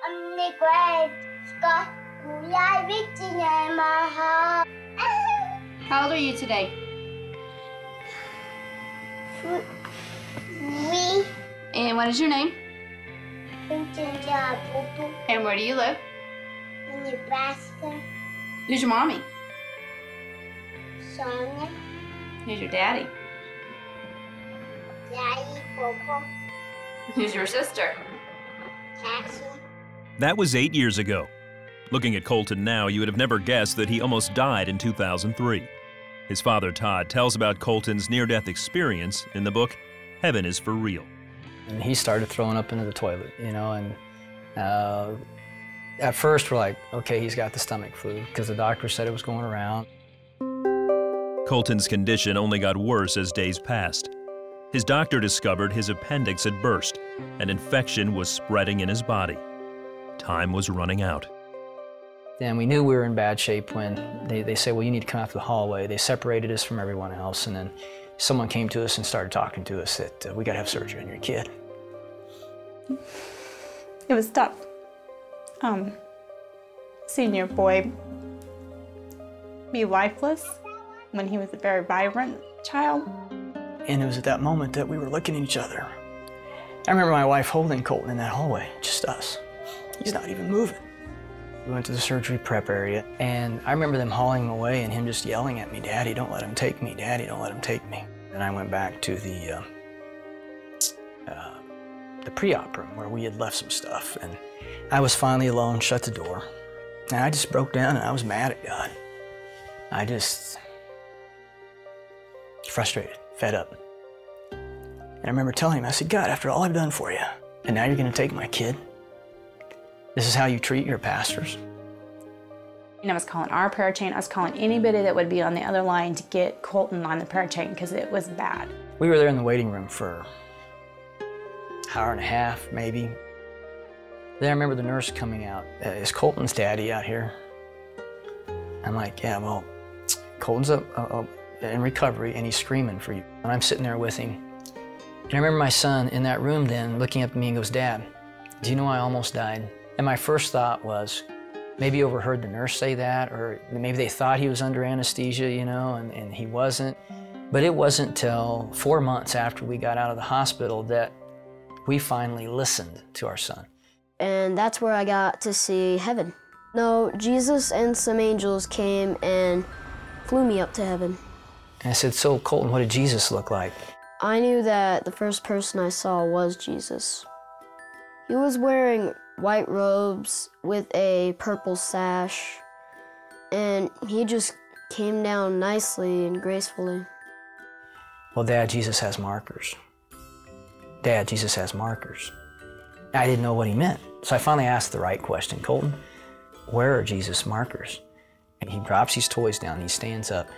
Omni great Scott, I reach in my heart. How old are you today? 3. And what is your name? Burpo. And where do you live? In Nebraska. Who's your mommy? Sonia. Who's your daddy? Daddy. Burpo. Who's your sister? Cassie. That was 8 years ago. Looking at Colton now, you would have never guessed that he almost died in 2003. His father, Todd, tells about Colton's near-death experience in the book, Heaven is for Real. And he started throwing up into the toilet, you know, and at first we're like, okay, he's got the stomach flu, because the doctor said it was going around. Colton's condition only got worse as days passed. His doctor discovered his appendix had burst, and infection was spreading in his body. Time was running out. And we knew we were in bad shape when they said, well, you need to come out to the hallway. They separated us from everyone else, and then someone came to us and started talking to us that we got to have surgery on your kid. It was tough. Seeing your boy be lifeless when he was a very vibrant child. And it was at that moment that we were looking at each other. I remember my wife holding Colton in that hallway, just us. He's not even moving. We went to the surgery prep area, and I remember them hauling him away and him just yelling at me, Daddy, don't let him take me. Daddy, don't let him take me. And I went back to the pre-op room where we had left some stuff, and I was finally alone, shut the door, and I just broke down and I was mad at God. I just frustrated, fed up. And I remember telling him, I said, God, after all I've done for you, and now you're gonna take my kid? This is how you treat your pastors? And I was calling our prayer chain. I was calling anybody that would be on the other line to get Colton on the prayer chain because it was bad. We were there in the waiting room for an hour and a half, maybe. Then I remember the nurse coming out. Is Colton's daddy out here? I'm like, yeah, well, Colton's in recovery and he's screaming for you. And I'm sitting there with him. And I remember my son in that room then looking up at me and goes, Dad, do you know I almost died? And my first thought was, maybe he overheard the nurse say that, or maybe they thought he was under anesthesia, you know, and he wasn't. But it wasn't till 4 months after we got out of the hospital that we finally listened to our son. And that's where I got to see heaven. No, Jesus and some angels came and flew me up to heaven. And I said, so Colton, what did Jesus look like? I knew that the first person I saw was Jesus. He was wearing white robes with a purple sash, and he just came down nicely and gracefully. Well, Dad, Jesus has markers. Dad, Jesus has markers. I didn't know what he meant, so I finally asked the right question. Colton, where are Jesus' markers? And he drops his toys down, and he stands up,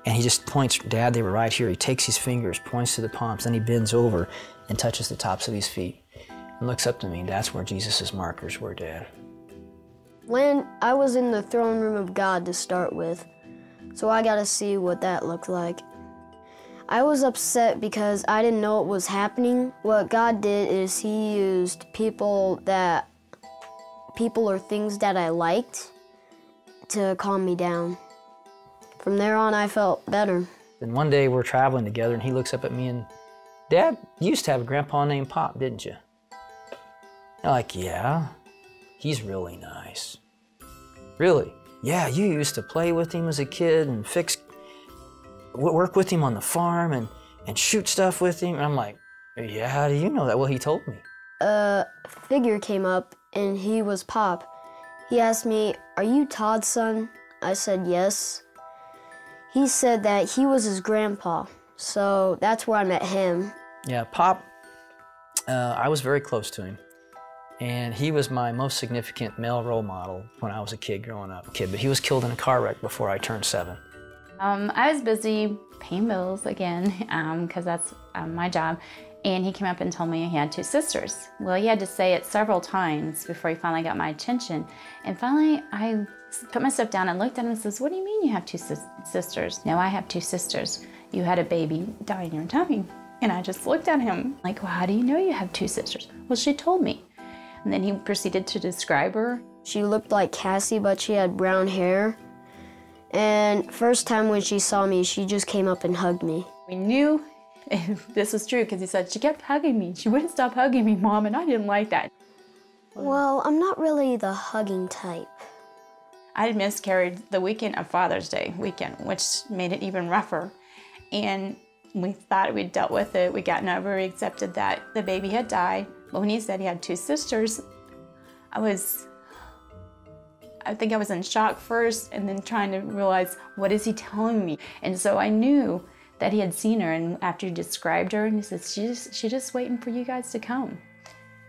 and he just points, Dad, they were right here. He takes his fingers, points to the palms, then he bends over and touches the tops of his feet and looks up to me. That's where Jesus' markers were, Dad. When I was in the throne room of God to start with, so I got to see what that looked like. I was upset because I didn't know what was happening. What God did is he used people or things that I liked to calm me down. From there on, I felt better. Then one day we're traveling together and he looks up at me and, Dad, you used to have a grandpa named Pop, didn't you? I'm like, yeah, he's really nice. Really? Yeah, you used to play with him as a kid and work with him on the farm and shoot stuff with him. And I'm like, yeah, how do you know that? Well, he told me. A figure came up and he was Pop. He asked me, are you Todd's son? I said, yes. He said that he was his grandpa, so that's where I met him. Yeah, Pop, I was very close to him. And he was my most significant male role model when I was a kid growing up. But he was killed in a car wreck before I turned 7. I was busy paying bills again, because that's my job. And he came up and told me he had 2 sisters. Well, he had to say it several times before he finally got my attention. And finally, I put my stuff down and looked at him and says, what do you mean you have 2 sisters? No, I have 2 sisters. You had a baby die in your tummy. And I just looked at him like, well, how do you know you have 2 sisters? Well, she told me. And then he proceeded to describe her. She looked like Cassie, but she had brown hair. And first time when she saw me, she just came up and hugged me. We knew this was true because he said, she kept hugging me. She wouldn't stop hugging me, Mom, and I didn't like that. Well, I'm not really the hugging type. I had miscarried the weekend of Father's Day weekend, which made it even rougher. And we thought we'd dealt with it. We gotten over, we accepted that the baby had died. But when he said he had 2 sisters, I think I was in shock first and then trying to realize, what is he telling me? And so I knew that he had seen her, and after he described her, and he said, she's just waiting for you guys to come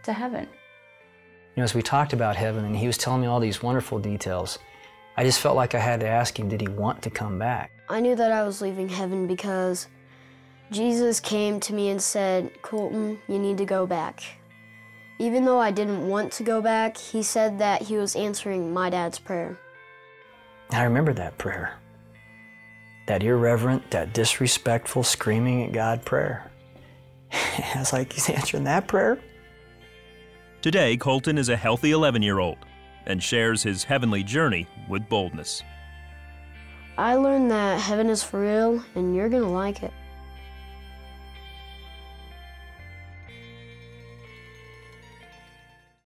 to heaven. You know, as we talked about heaven and he was telling me all these wonderful details, I just felt like I had to ask him, did he want to come back? I knew that I was leaving heaven because Jesus came to me and said, Colton, you need to go back. Even though I didn't want to go back, he said that he was answering my dad's prayer. I remember that prayer. That irreverent, that disrespectful, screaming at God prayer. I was like, he's answering that prayer? Today, Colton is a healthy 11-year-old and shares his heavenly journey with boldness. I learned that heaven is for real and you're gonna like it.